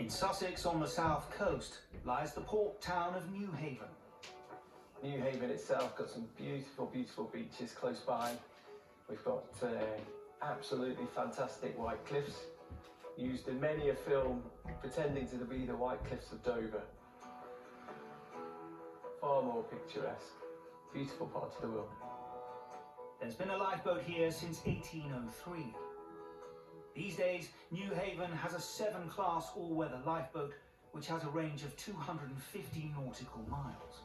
In Sussex on the south coast lies the port town of Newhaven. Newhaven itself got some beautiful, beautiful beaches close by. We've got absolutely fantastic white cliffs, used in many a film pretending to be the White Cliffs of Dover. Far more picturesque, beautiful part of the world. There's been a lifeboat here since 1803. These days, Newhaven has a 7-class all-weather lifeboat which has a range of 250 nautical miles.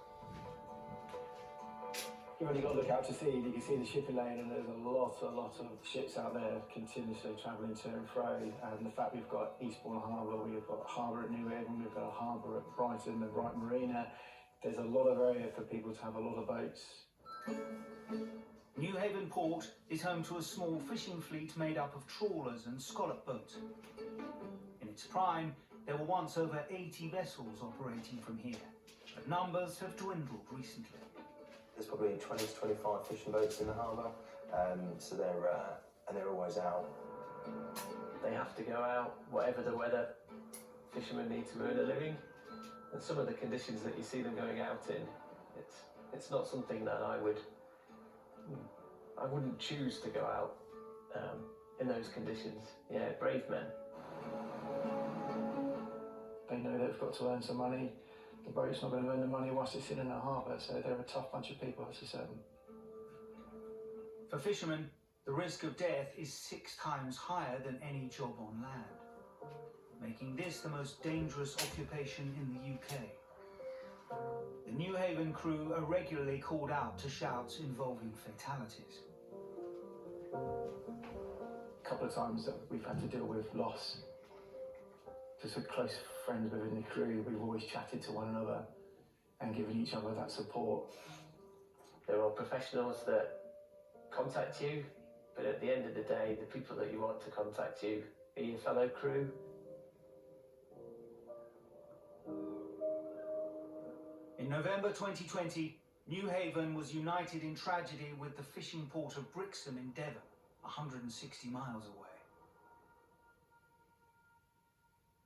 You've only got to look out to sea, you can see the shipping lane, and there's a lot of ships out there continuously travelling to and fro. And the fact we've got Eastbourne Harbour, we've got a harbour at Newhaven, we've got a harbour at Brighton, the Brighton Marina. There's a lot of area for people to have a lot of boats. Newhaven Port is home to a small fishing fleet made up of trawlers and scallop boats. In its prime, there were once over 80 vessels operating from here, but numbers have dwindled recently. There's probably 20 to 25 fishing boats in the harbour, so they're always out. They have to go out, whatever the weather. Fishermen need to earn a living, and some of the conditions that you see them going out in, it's not something that I wouldn't choose to go out in those conditions. Yeah, brave men. They know they've got to earn some money. The boat's not going to earn the money whilst it's sitting in the harbour, so they're a tough bunch of people, that's for certain. For fishermen, the risk of death is 6 times higher than any job on land, making this the most dangerous occupation in the UK. The Newhaven crew are regularly called out to shouts involving fatalities. A couple of times that we've had to deal with loss. Just with close friends within the crew, we've always chatted to one another and given each other that support. There are professionals that contact you, but at the end of the day, the people that you want to contact you are your fellow crew. In November 2020, Newhaven was united in tragedy with the fishing port of Brixham in Devon, 160 miles away.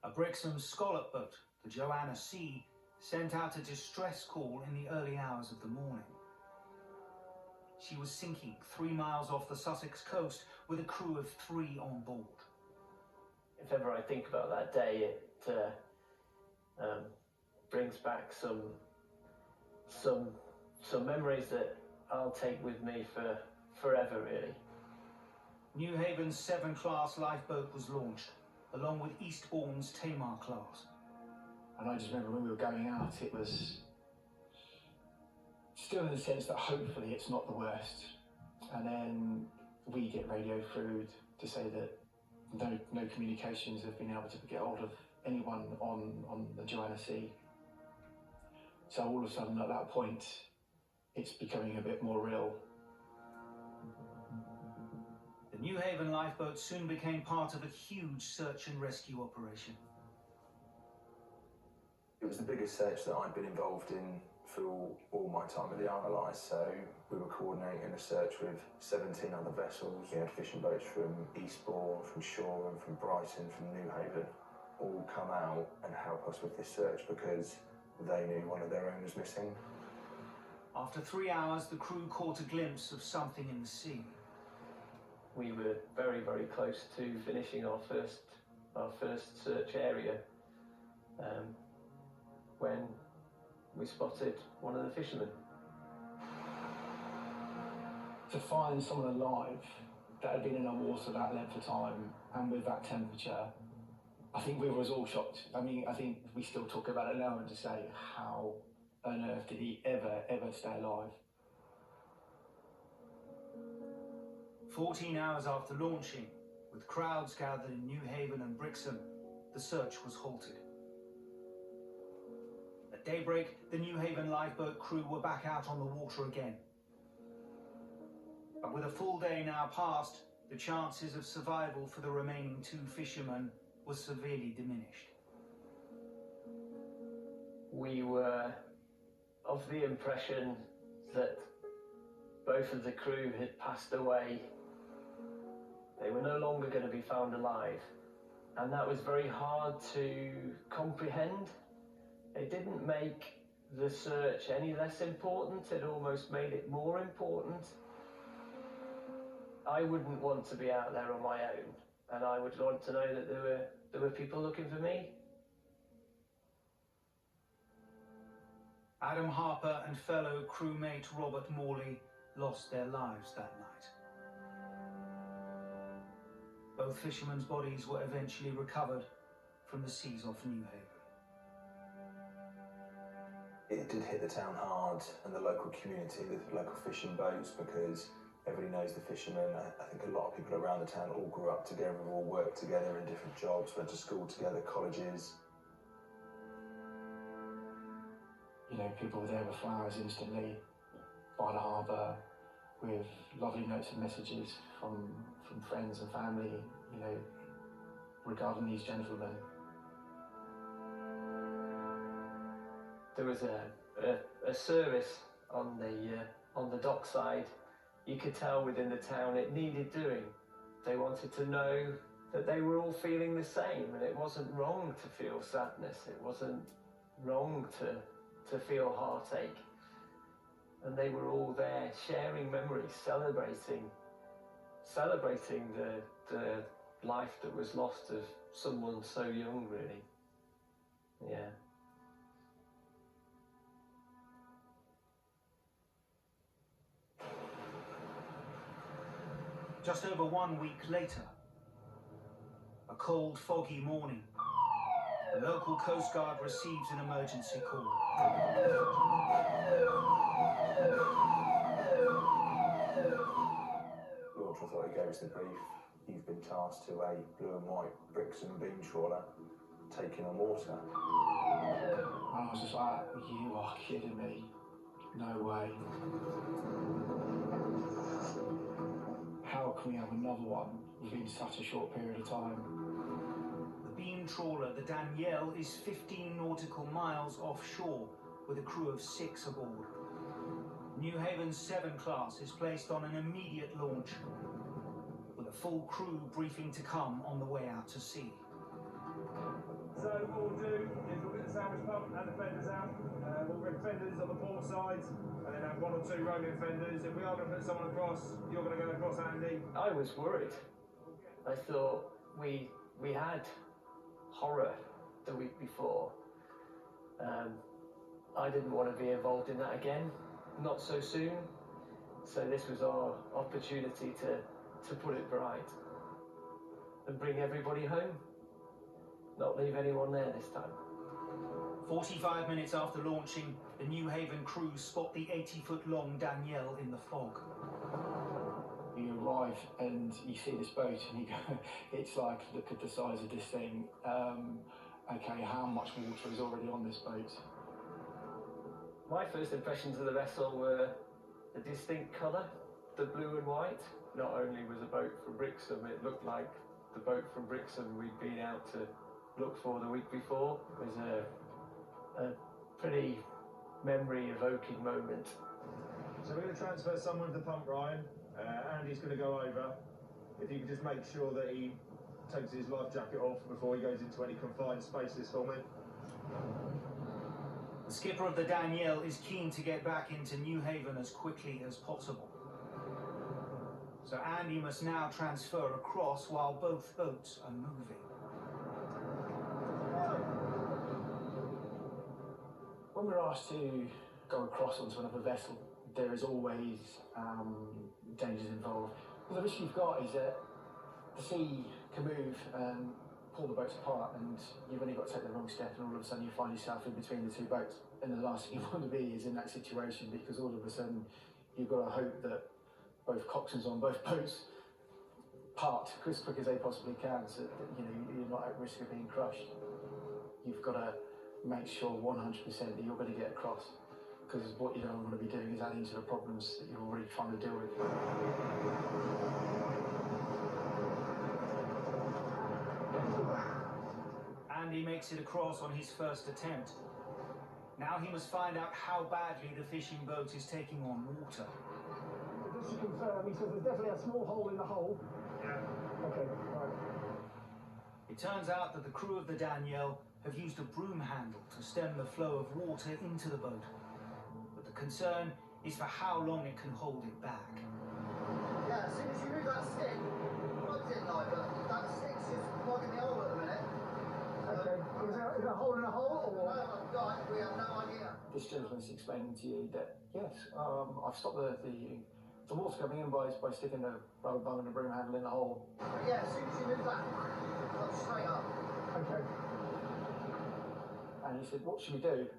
A Brixham scallop boat, the Joanna C, sent out a distress call in the early hours of the morning. She was sinking 3 miles off the Sussex coast with a crew of 3 on board. If ever I think about that day, it brings back some memories that I'll take with me for forever, really. Newhaven's 7-class lifeboat was launched, along with Eastbourne's Tamar class. And I just remember when we were going out, it was still in the sense that hopefully it's not the worst. And then we get radio through to say that no communications have been able to get hold of anyone on the Joanna C. So all of a sudden at that point, it's becoming a bit more real. The Newhaven lifeboat soon became part of a huge search and rescue operation. It was the biggest search that I'd been involved in for all my time at the RNLI, so we were coordinating a search with 17 other vessels. We had fishing boats from Eastbourne, from Shoreham, from Brighton, from Newhaven, all come out and help us with this search because they knew one of their own was missing. After 3 hours, the crew caught a glimpse of something in the sea. We were very, very close to finishing our first search area when we spotted one of the fishermen. To find someone alive that had been in the water that length of time and with that temperature, I think we were all shocked. I mean, I think we still talk about it now and just say, how on earth did he ever stay alive? 14 hours after launching, with crowds gathered in Newhaven and Brixham, the search was halted. At daybreak, the Newhaven lifeboat crew were back out on the water again. But with a full day now past, the chances of survival for the remaining 2 fishermen was severely diminished. We were of the impression that both of the crew had passed away. They were no longer going to be found alive. And that was very hard to comprehend. It didn't make the search any less important, it almost made it more important. I wouldn't want to be out there on my own, and I would want to know that there were people looking for me. Adam Harper and fellow crewmate Robert Morley lost their lives that night. Both fishermen's bodies were eventually recovered from the seas off Newhaven. It did hit the town hard and the local community, the local fishing boats, because everybody knows the fishermen. I think a lot of people around the town all grew up together, all worked together in different jobs, went to school together, colleges. You know, people were there with flowers instantly by the harbour, with lovely notes and messages from friends and family, you know, regarding these gentlemen. There was a service on the dockside. You could tell within the town it needed doing. They wanted to know that they were all feeling the same, and it wasn't wrong to feel sadness. It wasn't wrong to feel heartache. And they were all there sharing memories, celebrating the life that was lost of someone so young, really. Yeah. Just over 1 week later, a cold, foggy morning, the local Coast Guard receives an emergency call. Launch Authority gave us the brief. You've been tasked to a blue and white bricks and beam trawler taking on water. And I was just like, you are kidding me. No way. How can we have another one within such a short period of time? The beam trawler, the Danielle, is 15 nautical miles offshore with a crew of 6 aboard. Newhaven's 7 class is placed on an immediate launch, with a full crew briefing to come on the way out to sea. So what we'll do is we'll get the sandwich pump and the fenders out. We'll rig fenders on the port side, and then have 1 or 2 rolling fenders. If we are going to put someone across, you're going to go across, Andy. I was worried. I thought we had horror the week before. I didn't want to be involved in that again, not so soon. So this was our opportunity to put it right and bring everybody home. Not leave anyone there this time. 45 minutes after launching, the Newhaven crew spot the 80-foot-long Danielle in the fog. You arrive and you see this boat and you go, it's like, look at the size of this thing. Okay, how much water is already on this boat? My first impressions of the vessel were a distinct colour, the blue and white. Not only was a boat from Brixham, it looked like the boat from Brixham we'd been out to look for the week before. It was a pretty memory-evoking moment. So we're going to transfer someone to the pump, Ryan. Andy's going to go over. If you could just make sure that he takes his life jacket off before he goes into any confined spaces for me. The skipper of the Danielle is keen to get back into Newhaven as quickly as possible. So Andy must now transfer across while both boats are moving. When we're asked to go across onto another vessel, there is always dangers involved. The risk you've got is that the sea can move and pull the boats apart, and you've only got to take the wrong step, and all of a sudden you find yourself in between the 2 boats. And the last thing you want to be is in that situation, because all of a sudden you've got to hope that both coxswains on both boats part as quick as they possibly can, so that you're not at risk of being crushed. You've got to make sure 100% that you're going to get across, because what you don't want to be doing is adding to the problems that you're already trying to deal with. Andy makes it across on his first attempt. Now he must find out how badly the fishing boat is taking on water. Just to confirm, he says there's definitely a small hole in the hull. Yeah. Okay, right. It It turns out that the crew of the Danielle have used a broom handle to stem the flow of water into the boat. But the concern is for how long it can hold it back. Yeah, as soon as you move that stick, plugs in like, but that stick's just plugging the hole at the minute. Okay, is that a hole in a hole, or? No, we have no idea. This gentleman's explaining to you that, yes, I've stopped the water coming in by sticking the rubber bung and the broom handle in the hole. Yeah, as soon as you move that, it comes straight up. Okay. And he said, what should we do?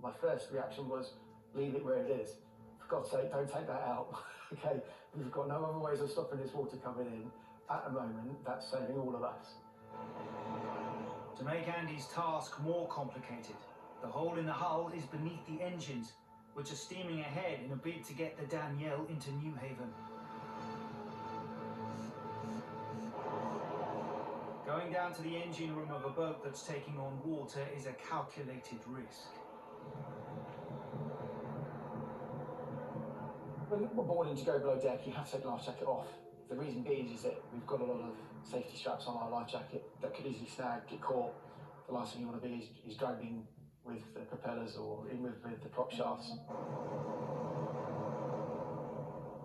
My first reaction was, leave it where it is. For God's sake, don't take that out. Okay, we've got no other ways of stopping this water coming in. At the moment, that's saving all of us. To make Andy's task more complicated, the hole in the hull is beneath the engines, which are steaming ahead in a bid to get the Danielle into Newhaven. Going down to the engine room of a boat that's taking on water is a calculated risk. When we're boarding to go below deck, you have to take the life jacket off. The reason being is that we've got a lot of safety straps on our life jacket that could easily snag, get caught. The last thing you want to be is dragging with the propellers or in with the prop shafts.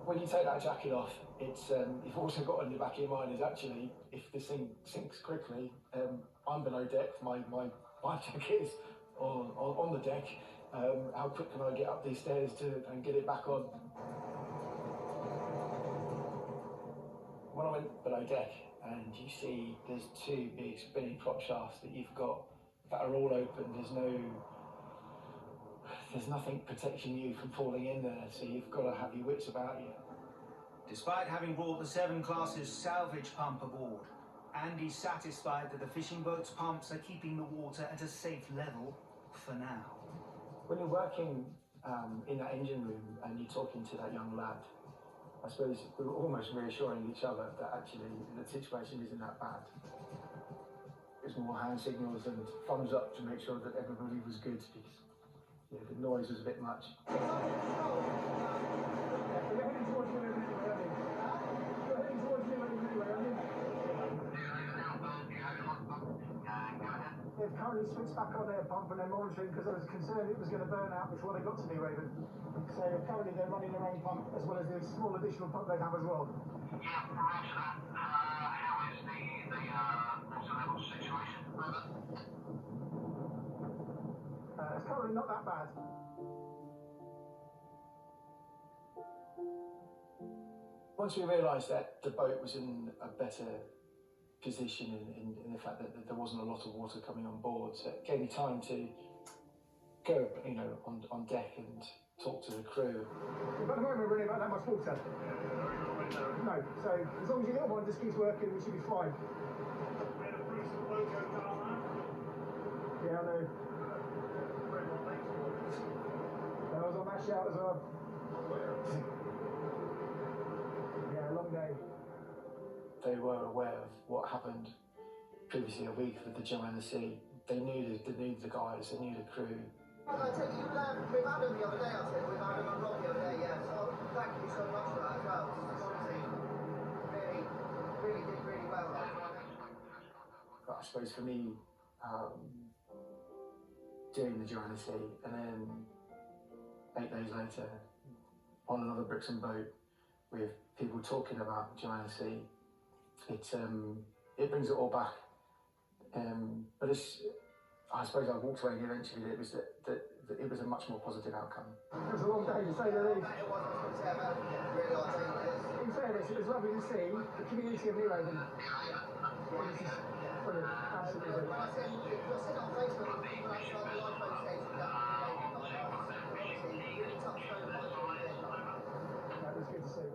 When you take that jacket off, it's you've also got on the back of your mind is actually, if this thing sinks quickly, I'm below deck, my life jacket is on the deck. How quick can I get up these stairs and get it back on? When I went below deck and you see there's two big spinning prop shafts that you've got that are all open, there's nothing protecting you from falling in there, so you've got to have your wits about you. Despite having brought the 7 Classes salvage pump aboard, Andy's satisfied that the fishing boat's pumps are keeping the water at a safe level for now. When you're working in that engine room and you're talking to that young lad, I suppose we were almost reassuring each other that actually the situation isn't that bad. It was more hand signals and thumbs up to make sure that everybody was good, because the noise was a bit much. We're heading towards Newhaven anyway, aren't we? We're heading towards Newhaven anyway, aren't we? They've currently switched back on their pump and they're monitoring because there was concern it was going to burn out before they got to Newhaven. So currently they're running their own pump as well as the small additional pump they have as well. Yeah, roger that. How is the water level situation? Over. It's currently not that bad. Once we realised that the boat was in a better position in the fact that there wasn't a lot of water coming on board, so it gave me time to go, on deck and talk to the crew. At the moment we're running about that much water. No, so as long as your little one just keeps working, we should be fine. Yeah, I know. I was on that shout as well. Yeah, long day. They were aware of what happened previously a week with the Joanna Sea. They knew the guys, they knew the crew. I take it we've had them the other day, I said. We've had them on Rob the other day, yeah. So thank you so much for that as well. Honestly, really did really well. But I suppose for me, doing the Joanna Sea and then 8 days later on another Brixton boat with people talking about Joanna Sea, it brings it all back. But I suppose I walked away and eventually it was that it was a much more positive outcome. It was a long day to say the least. It was, I was going to say about it, really articulate. In fairness, it was lovely to see the community of Newhaven. Brilliant, absolutely brilliant. When I said on Facebook, people outside the lifeboat station, honestly, really touched over by what we did. That was good to see.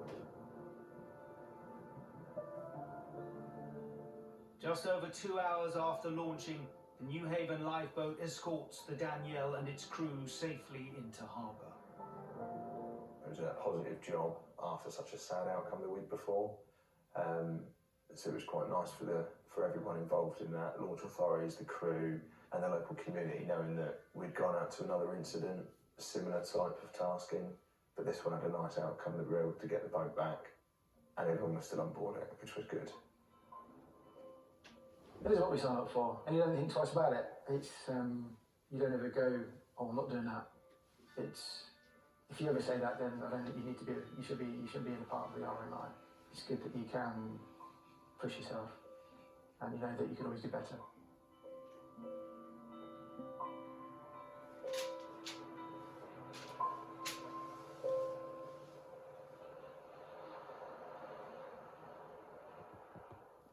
Just over 2 hours after launching, the Newhaven lifeboat escorts the Danielle and its crew safely into harbour. It was a positive job after such a sad outcome the week before. So it was quite nice for everyone involved in that, launch authorities, the crew and the local community, knowing that we'd gone out to another incident, a similar type of tasking, but this one had a nice outcome that we were able to get the boat back and everyone was still on board it, which was good. It is what we sign up for, and you don't think twice about it. It's you don't ever go, "Oh, I'm not doing that." It's if you ever say that, then I don't think you need to be. You should be in a part of the RNLI. It's good that you can push yourself, and you know that you can always do better.